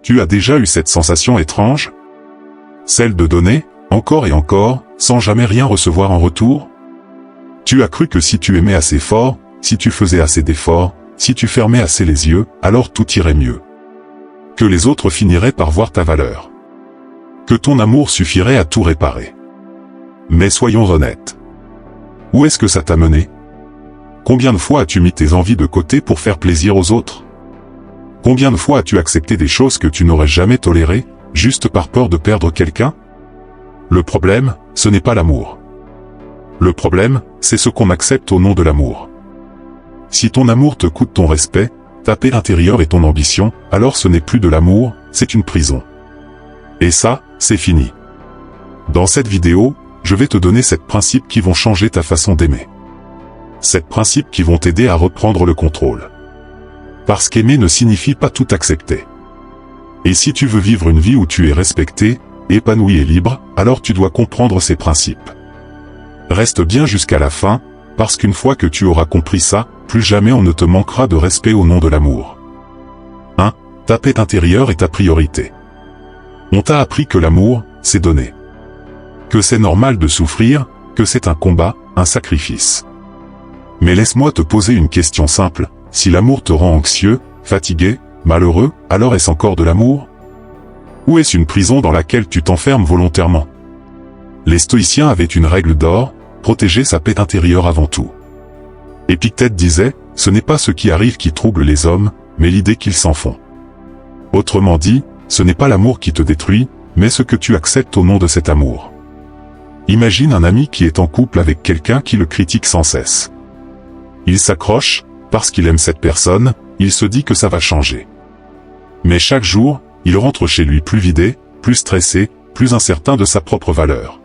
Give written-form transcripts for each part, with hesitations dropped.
Tu as déjà eu cette sensation étrange? Celle de donner, encore et encore, sans jamais rien recevoir en retour? Tu as cru que si tu aimais assez fort, si tu faisais assez d'efforts, si tu fermais assez les yeux, alors tout irait mieux. Que les autres finiraient par voir ta valeur. Que ton amour suffirait à tout réparer. Mais soyons honnêtes. Où est-ce que ça t'a mené? Combien de fois as-tu mis tes envies de côté pour faire plaisir aux autres? Combien de fois as-tu accepté des choses que tu n'aurais jamais tolérées, juste par peur de perdre quelqu'un? Le problème, ce n'est pas l'amour. Le problème, c'est ce qu'on accepte au nom de l'amour. Si ton amour te coûte ton respect, ta paix intérieure et ton ambition, alors ce n'est plus de l'amour, c'est une prison. Et ça, c'est fini. Dans cette vidéo, je vais te donner 7 principes qui vont changer ta façon d'aimer. 7 principes qui vont t'aider à reprendre le contrôle. Parce qu'aimer ne signifie pas tout accepter. Et si tu veux vivre une vie où tu es respecté, épanoui et libre, alors tu dois comprendre ces principes. Reste bien jusqu'à la fin, parce qu'une fois que tu auras compris ça, plus jamais on ne te manquera de respect au nom de l'amour. 1. Ta paix intérieure est ta priorité. On t'a appris que l'amour, c'est donner. Que c'est normal de souffrir, que c'est un combat, un sacrifice. Mais laisse-moi te poser une question simple, si l'amour te rend anxieux, fatigué, malheureux, alors est-ce encore de l'amour? Ou est-ce une prison dans laquelle tu t'enfermes volontairement? Les stoïciens avaient une règle d'or, protéger sa paix intérieure avant tout. Épictète disait, ce n'est pas ce qui arrive qui trouble les hommes, mais l'idée qu'ils s'en font. Autrement dit, ce n'est pas l'amour qui te détruit, mais ce que tu acceptes au nom de cet amour. Imagine un ami qui est en couple avec quelqu'un qui le critique sans cesse. Il s'accroche, parce qu'il aime cette personne, il se dit que ça va changer. Mais chaque jour, il rentre chez lui plus vidé, plus stressé, plus incertain de sa propre valeur.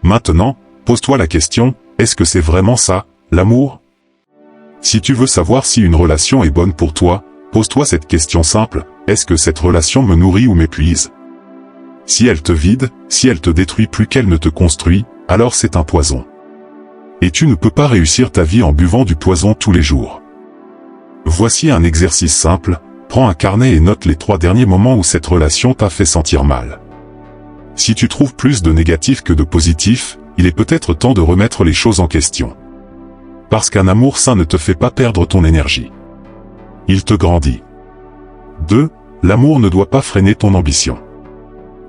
Maintenant, pose-toi la question, est-ce que c'est vraiment ça, l'amour? Si tu veux savoir si une relation est bonne pour toi, pose-toi cette question simple, est-ce que cette relation me nourrit ou m'épuise? Si elle te vide, si elle te détruit plus qu'elle ne te construit, alors c'est un poison. Et tu ne peux pas réussir ta vie en buvant du poison tous les jours. Voici un exercice simple, prends un carnet et note les 3 derniers moments où cette relation t'a fait sentir mal. Si tu trouves plus de négatif que de positif, il est peut-être temps de remettre les choses en question. Parce qu'un amour sain ne te fait pas perdre ton énergie. Il te grandit. 2. L'amour ne doit pas freiner ton ambition.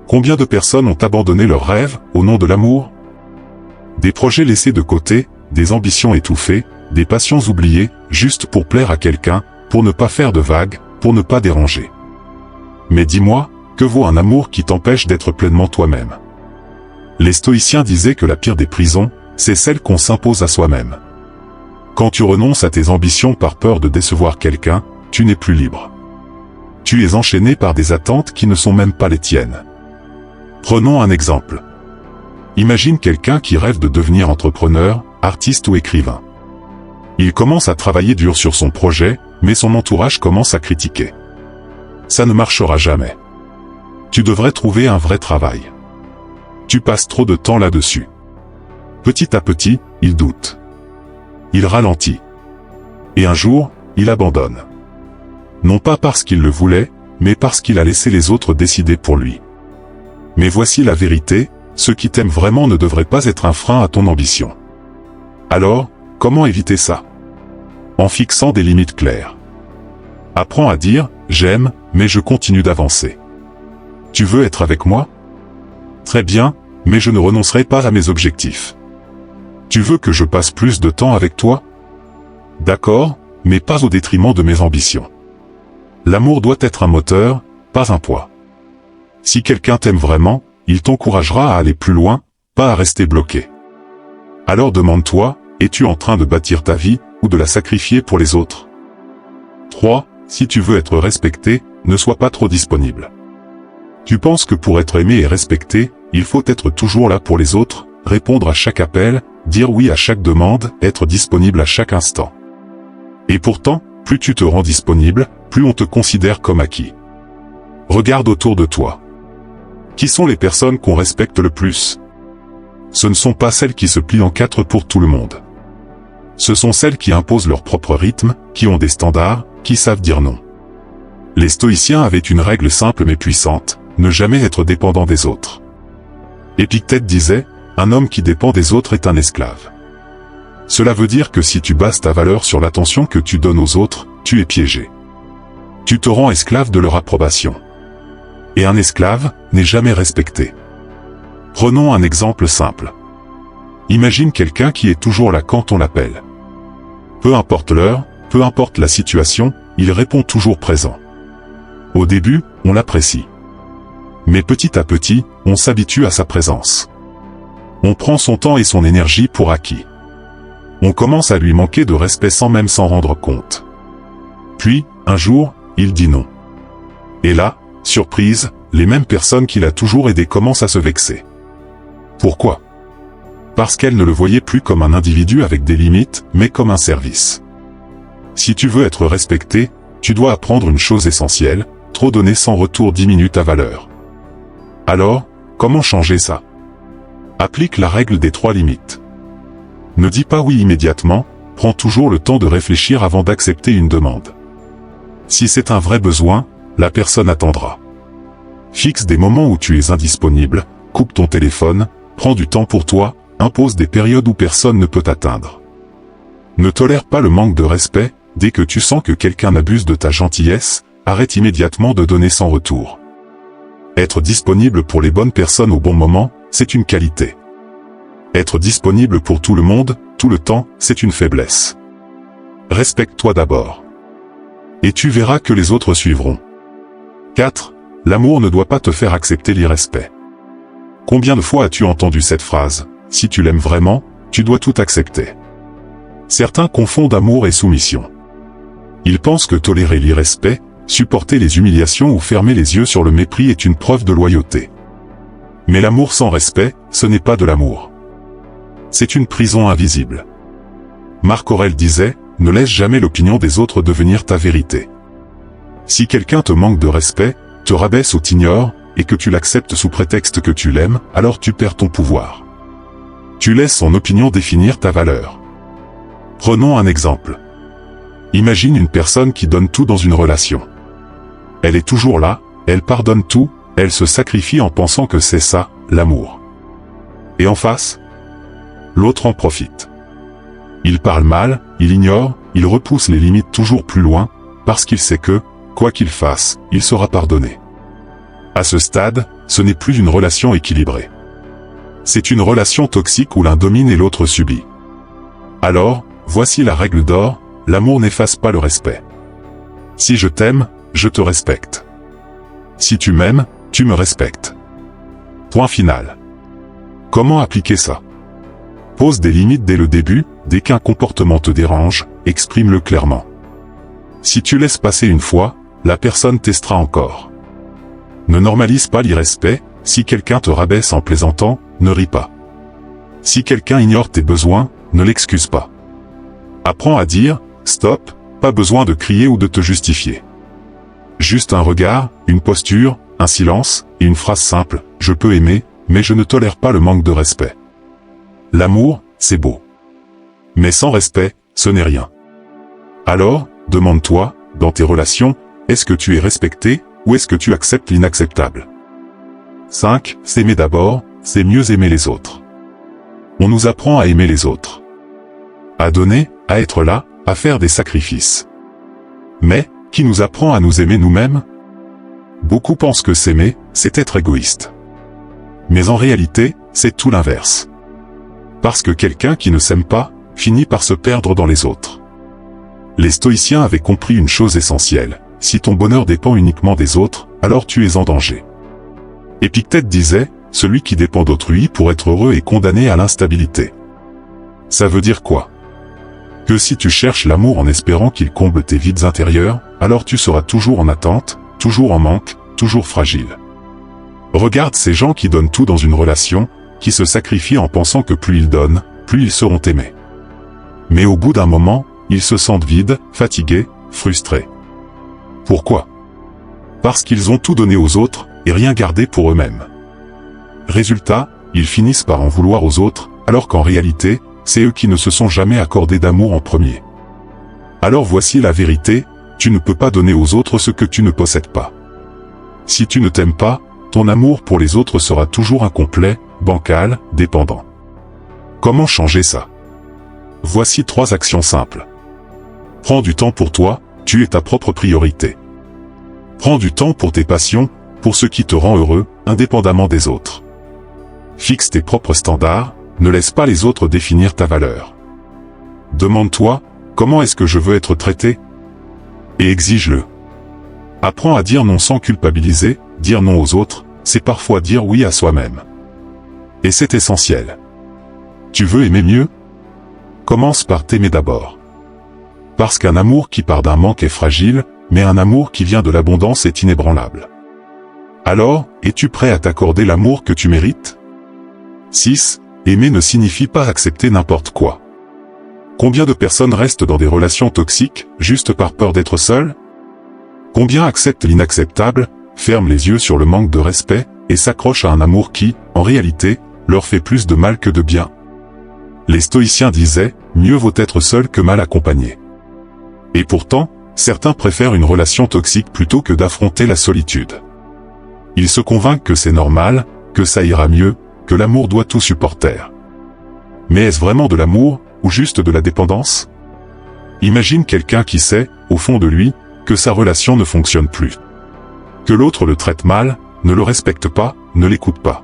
Combien de personnes ont abandonné leurs rêves au nom de l'amour? Des projets laissés de côté, des ambitions étouffées, des passions oubliées, juste pour plaire à quelqu'un, pour ne pas faire de vagues, pour ne pas déranger. Mais dis-moi, que vaut un amour qui t'empêche d'être pleinement toi-même? Les stoïciens disaient que la pire des prisons, c'est celle qu'on s'impose à soi-même. Quand tu renonces à tes ambitions par peur de décevoir quelqu'un, tu n'es plus libre. Tu es enchaîné par des attentes qui ne sont même pas les tiennes. Prenons un exemple. Imagine quelqu'un qui rêve de devenir entrepreneur, artiste ou écrivain. Il commence à travailler dur sur son projet, mais son entourage commence à critiquer. Ça ne marchera jamais. Tu devrais trouver un vrai travail. Tu passes trop de temps là-dessus. Petit à petit, il doute. Il ralentit. Et un jour, il abandonne. Non pas parce qu'il le voulait, mais parce qu'il a laissé les autres décider pour lui. Mais voici la vérité, ceux qui t'aiment vraiment ne devraient pas être un frein à ton ambition. Alors, comment éviter ça? En fixant des limites claires. Apprends à dire, j'aime, mais je continue d'avancer. Tu veux être avec moi? Très bien, mais je ne renoncerai pas à mes objectifs. Tu veux que je passe plus de temps avec toi? D'accord, mais pas au détriment de mes ambitions. L'amour doit être un moteur, pas un poids. Si quelqu'un t'aime vraiment, il t'encouragera à aller plus loin, pas à rester bloqué. Alors demande-toi, es-tu en train de bâtir ta vie, ou de la sacrifier pour les autres? 3. Si tu veux être respecté, ne sois pas trop disponible. Tu penses que pour être aimé et respecté, il faut être toujours là pour les autres, répondre à chaque appel, dire oui à chaque demande, être disponible à chaque instant. Et pourtant, plus tu te rends disponible, plus on te considère comme acquis. Regarde autour de toi. Qui sont les personnes qu'on respecte le plus? Ce ne sont pas celles qui se plient en 4 pour tout le monde. Ce sont celles qui imposent leur propre rythme, qui ont des standards, qui savent dire non. Les stoïciens avaient une règle simple mais puissante, ne jamais être dépendant des autres. Épictète disait, un homme qui dépend des autres est un esclave. Cela veut dire que si tu bases ta valeur sur l'attention que tu donnes aux autres, tu es piégé. Tu te rends esclave de leur approbation. Et un esclave n'est jamais respecté. Prenons un exemple simple. Imagine quelqu'un qui est toujours là quand on l'appelle. Peu importe l'heure, peu importe la situation, il répond toujours présent. Au début, on l'apprécie. Mais petit à petit, on s'habitue à sa présence. On prend son temps et son énergie pour acquis. On commence à lui manquer de respect sans même s'en rendre compte. Puis, un jour, il dit non. Et là, surprise, les mêmes personnes qu'il a toujours aidées commencent à se vexer. Pourquoi ? Parce qu'elles ne le voyaient plus comme un individu avec des limites, mais comme un service. Si tu veux être respecté, tu dois apprendre une chose essentielle, trop donner sans retour diminue ta valeur. Alors, comment changer ça ? Applique la règle des 3 limites. Ne dis pas oui immédiatement, prends toujours le temps de réfléchir avant d'accepter une demande. Si c'est un vrai besoin, la personne attendra. Fixe des moments où tu es indisponible, coupe ton téléphone, prends du temps pour toi, impose des périodes où personne ne peut t'atteindre. Ne tolère pas le manque de respect, dès que tu sens que quelqu'un abuse de ta gentillesse, arrête immédiatement de donner sans retour. Être disponible pour les bonnes personnes au bon moment, c'est une qualité. Être disponible pour tout le monde, tout le temps, c'est une faiblesse. Respecte-toi d'abord. Et tu verras que les autres suivront. 4. L'amour ne doit pas te faire accepter l'irrespect. Combien de fois as-tu entendu cette phrase ? Si tu l'aimes vraiment, tu dois tout accepter. Certains confondent amour et soumission. Ils pensent que tolérer l'irrespect, supporter les humiliations ou fermer les yeux sur le mépris est une preuve de loyauté. Mais l'amour sans respect, ce n'est pas de l'amour. C'est une prison invisible. Marc Aurèle disait, ne laisse jamais l'opinion des autres devenir ta vérité. Si quelqu'un te manque de respect, te rabaisse ou t'ignore, et que tu l'acceptes sous prétexte que tu l'aimes, alors tu perds ton pouvoir. Tu laisses son opinion définir ta valeur. Prenons un exemple. Imagine une personne qui donne tout dans une relation. Elle est toujours là, elle pardonne tout, elle se sacrifie en pensant que c'est ça, l'amour. Et en face, l'autre en profite. Il parle mal, il ignore, il repousse les limites toujours plus loin, parce qu'il sait que, quoi qu'il fasse, il sera pardonné. À ce stade, ce n'est plus une relation équilibrée. C'est une relation toxique où l'un domine et l'autre subit. Alors, voici la règle d'or, l'amour n'efface pas le respect. Si je t'aime, je te respecte. Si tu m'aimes, tu me respectes. Point final. Comment appliquer ça ? Pose des limites dès le début, dès qu'un comportement te dérange, exprime-le clairement. Si tu laisses passer une fois, la personne testera encore. Ne normalise pas l'irrespect, si quelqu'un te rabaisse en plaisantant, ne ris pas. Si quelqu'un ignore tes besoins, ne l'excuse pas. Apprends à dire « stop », pas besoin de crier ou de te justifier. Juste un regard, une posture, un silence, et une phrase simple « je peux aimer, mais je ne tolère pas le manque de respect ». L'amour, c'est beau. Mais sans respect, ce n'est rien. Alors, demande-toi, dans tes relations, est-ce que tu es respecté, ou est-ce que tu acceptes l'inacceptable ? 5. S'aimer d'abord, c'est mieux aimer les autres. On nous apprend à aimer les autres. À donner, à être là, à faire des sacrifices. Mais, qui nous apprend à nous aimer nous-mêmes ? Beaucoup pensent que s'aimer, c'est être égoïste. Mais en réalité, c'est tout l'inverse. Parce que quelqu'un qui ne s'aime pas, finit par se perdre dans les autres. Les stoïciens avaient compris une chose essentielle, si ton bonheur dépend uniquement des autres, alors tu es en danger. Épictète disait, celui qui dépend d'autrui pour être heureux est condamné à l'instabilité. Ça veut dire quoi ? Que si tu cherches l'amour en espérant qu'il comble tes vides intérieurs, alors tu seras toujours en attente, toujours en manque, toujours fragile. Regarde ces gens qui donnent tout dans une relation, qui se sacrifient en pensant que plus ils donnent, plus ils seront aimés. Mais au bout d'un moment, ils se sentent vides, fatigués, frustrés. Pourquoi ? Parce qu'ils ont tout donné aux autres, et rien gardé pour eux-mêmes. Résultat, ils finissent par en vouloir aux autres, alors qu'en réalité, c'est eux qui ne se sont jamais accordés d'amour en premier. Alors voici la vérité, tu ne peux pas donner aux autres ce que tu ne possèdes pas. Si tu ne t'aimes pas, ton amour pour les autres sera toujours incomplet, bancal, dépendant. Comment changer ça? Voici 3 actions simples. Prends du temps pour toi, tu es ta propre priorité. Prends du temps pour tes passions, pour ce qui te rend heureux, indépendamment des autres. Fixe tes propres standards, ne laisse pas les autres définir ta valeur. Demande-toi, comment est-ce que je veux être traité? Et exige-le. Apprends à dire non sans culpabiliser, dire non aux autres, c'est parfois dire oui à soi-même. Et c'est essentiel. Tu veux aimer mieux? Commence par t'aimer d'abord. Parce qu'un amour qui part d'un manque est fragile, mais un amour qui vient de l'abondance est inébranlable. Alors, es-tu prêt à t'accorder l'amour que tu mérites? 6. Aimer ne signifie pas accepter n'importe quoi. Combien de personnes restent dans des relations toxiques, juste par peur d'être seules? Combien acceptent l'inacceptable, ferment les yeux sur le manque de respect, et s'accrochent à un amour qui, en réalité, leur fait plus de mal que de bien? Les stoïciens disaient, mieux vaut être seul que mal accompagné. Et pourtant, certains préfèrent une relation toxique plutôt que d'affronter la solitude. Ils se convainquent que c'est normal, que ça ira mieux, que l'amour doit tout supporter. Mais est-ce vraiment de l'amour, ou juste de la dépendance? Imagine quelqu'un qui sait, au fond de lui, que sa relation ne fonctionne plus. Que l'autre le traite mal, ne le respecte pas, ne l'écoute pas.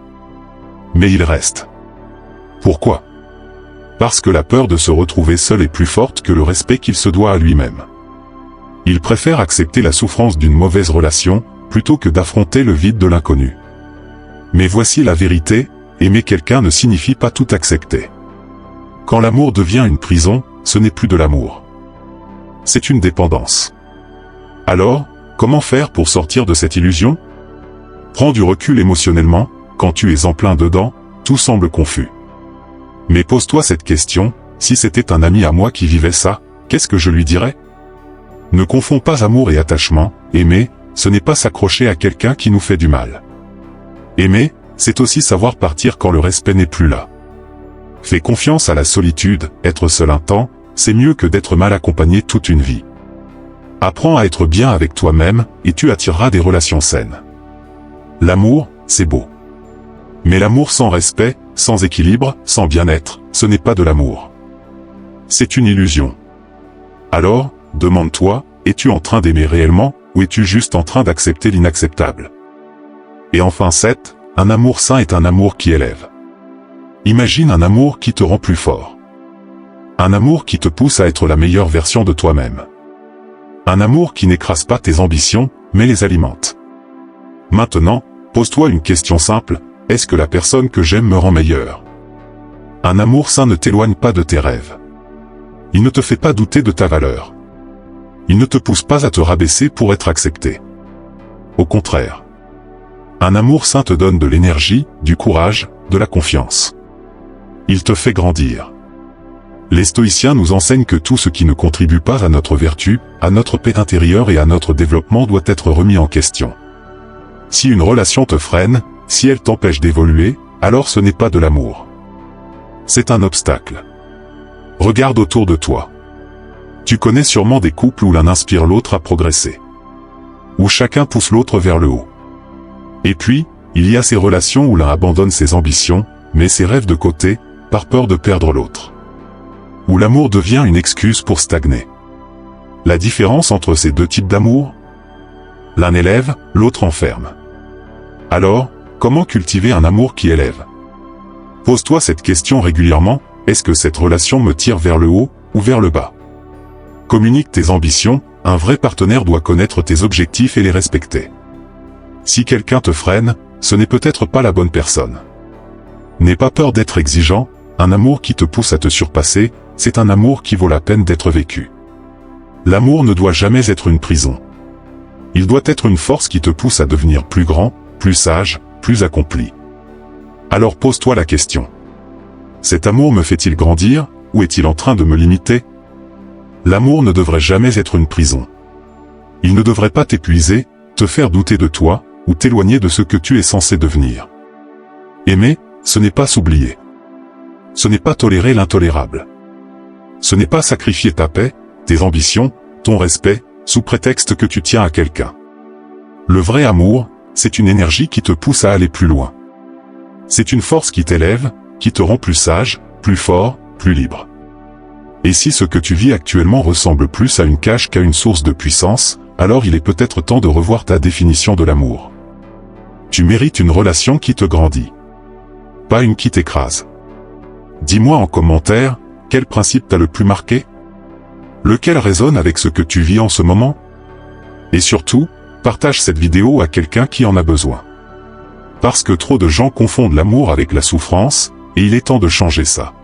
Mais il reste. Pourquoi? Parce que la peur de se retrouver seul est plus forte que le respect qu'il se doit à lui-même. Il préfère accepter la souffrance d'une mauvaise relation, plutôt que d'affronter le vide de l'inconnu. Mais voici la vérité, aimer quelqu'un ne signifie pas tout accepter. Quand l'amour devient une prison, ce n'est plus de l'amour. C'est une dépendance. Alors, comment faire pour sortir de cette illusion? Prends du recul émotionnellement, quand tu es en plein dedans, tout semble confus. Mais pose-toi cette question, si c'était un ami à moi qui vivait ça, qu'est-ce que je lui dirais? Ne confonds pas amour et attachement, aimer, ce n'est pas s'accrocher à quelqu'un qui nous fait du mal. Aimer, c'est aussi savoir partir quand le respect n'est plus là. Fais confiance à la solitude, être seul un temps, c'est mieux que d'être mal accompagné toute une vie. Apprends à être bien avec toi-même, et tu attireras des relations saines. L'amour, c'est beau. Mais l'amour sans respect, sans équilibre, sans bien-être, ce n'est pas de l'amour. C'est une illusion. Alors, demande-toi, es-tu en train d'aimer réellement, ou es-tu juste en train d'accepter l'inacceptable? Et enfin 7, un amour sain est un amour qui élève. Imagine un amour qui te rend plus fort. Un amour qui te pousse à être la meilleure version de toi-même. Un amour qui n'écrase pas tes ambitions, mais les alimente. Maintenant, pose-toi une question simple, est-ce que la personne que j'aime me rend meilleure? Un amour sain ne t'éloigne pas de tes rêves. Il ne te fait pas douter de ta valeur. Il ne te pousse pas à te rabaisser pour être accepté. Au contraire. Un amour sain te donne de l'énergie, du courage, de la confiance. Il te fait grandir. Les stoïciens nous enseignent que tout ce qui ne contribue pas à notre vertu, à notre paix intérieure et à notre développement doit être remis en question. Si une relation te freine, si elle t'empêche d'évoluer, alors ce n'est pas de l'amour. C'est un obstacle. Regarde autour de toi. Tu connais sûrement des couples où l'un inspire l'autre à progresser. Où chacun pousse l'autre vers le haut. Et puis, il y a ces relations où l'un abandonne ses ambitions, met ses rêves de côté, par peur de perdre l'autre. Où l'amour devient une excuse pour stagner. La différence entre ces deux types d'amour? L'un élève, l'autre enferme. Alors, comment cultiver un amour qui élève? Pose-toi cette question régulièrement, est-ce que cette relation me tire vers le haut, ou vers le bas? Communique tes ambitions, un vrai partenaire doit connaître tes objectifs et les respecter. Si quelqu'un te freine, ce n'est peut-être pas la bonne personne. N'aie pas peur d'être exigeant, un amour qui te pousse à te surpasser, c'est un amour qui vaut la peine d'être vécu. L'amour ne doit jamais être une prison. Il doit être une force qui te pousse à devenir plus grand, plus sage, plus accompli. Alors pose-toi la question. Cet amour me fait-il grandir, ou est-il en train de me limiter? L'amour ne devrait jamais être une prison. Il ne devrait pas t'épuiser, te faire douter de toi, ou t'éloigner de ce que tu es censé devenir. Aimer, ce n'est pas s'oublier. Ce n'est pas tolérer l'intolérable. Ce n'est pas sacrifier ta paix, tes ambitions, ton respect, sous prétexte que tu tiens à quelqu'un. Le vrai amour, c'est une énergie qui te pousse à aller plus loin. C'est une force qui t'élève, qui te rend plus sage, plus fort, plus libre. Et si ce que tu vis actuellement ressemble plus à une cage qu'à une source de puissance, alors il est peut-être temps de revoir ta définition de l'amour. Tu mérites une relation qui te grandit, pas une qui t'écrase. Dis-moi en commentaire, quel principe t'a le plus marqué? Lequel résonne avec ce que tu vis en ce moment? Et surtout, partage cette vidéo à quelqu'un qui en a besoin. Parce que trop de gens confondent l'amour avec la souffrance, et il est temps de changer ça.